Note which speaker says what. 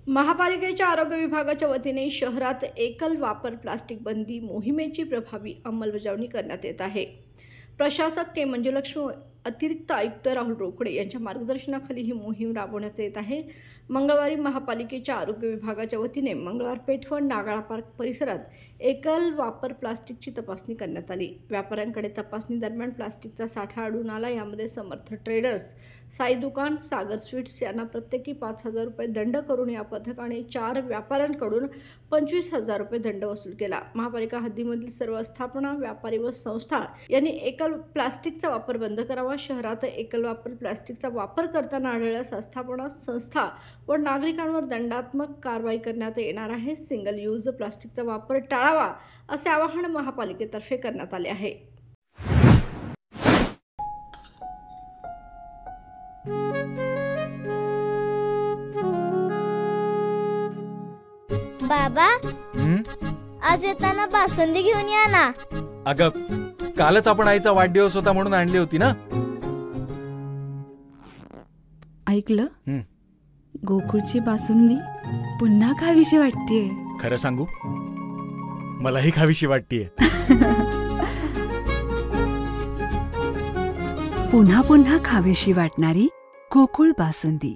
Speaker 1: महापालिकेच्या आरोग्य विभागाच्या वतीने शहरात एकल वापर प्लास्टिक बंदी मोहिमेची प्रभावी अंमलबजावणी करण्यात येत आहे। प्रशासक के मंजुलक्ष्मी, अतिरिक्त आयुक्त राहुल रोकडे यांच्या मार्गदर्शनाखाली ही मोहीम राबवण्यात येत आहे। मंगळवारी महापालिकेच्या आरोग्य विभागाच्या वतीने मंगळवार पेठ व नागाळा पार्क परिसरात एकल वापर प्लास्टिकची तपासणी करण्यात आली। व्यापाऱ्यांकडे तपासणी दरम्यान प्लास्टिकचा साठा आढळून आला। यामध्ये समर्थ ट्रेडर्स, साई दुकान, सागर स्वीट्स यांना प्रत्येकी 5,000 रुपये दंड करून या पथकाने 4 व्यापाऱ्यांकडून 25,000 रुपये दंड वसूल केला। महापालिका हद्दीमधील सर्व स्थापना, व्यापारी व संस्था यांनी एकल प्लास्टिकचा वापर बंद करावा। शहरात एकल वापर प्लास्टिकचा वापर करताना आढळल्यास आस्थापना, संस्था व नागरिकांवर दंडात्मक कारवाई करण्यात येणार आहे। सिंगल यूज प्लास्टिकचा वापर टाळावा असे आवाहन महापालिकेतर्फे करण्यात आले आहे।
Speaker 2: बाबा, आज येताना बासुंदी घेऊन या ना।
Speaker 3: अगं, कालच आपण आईचा वाढदिवस होता म्हणून आणली होती ना।
Speaker 4: ऐकलं, गोकुळची बासुंदी पुन्हा खावीशी वाटतेय।
Speaker 3: खरं सांगू, मलाही खावीशी वाटतेय।
Speaker 4: पुन्हा पुन्हा खावीशी वाटणारी गोकुळ बासुंदी।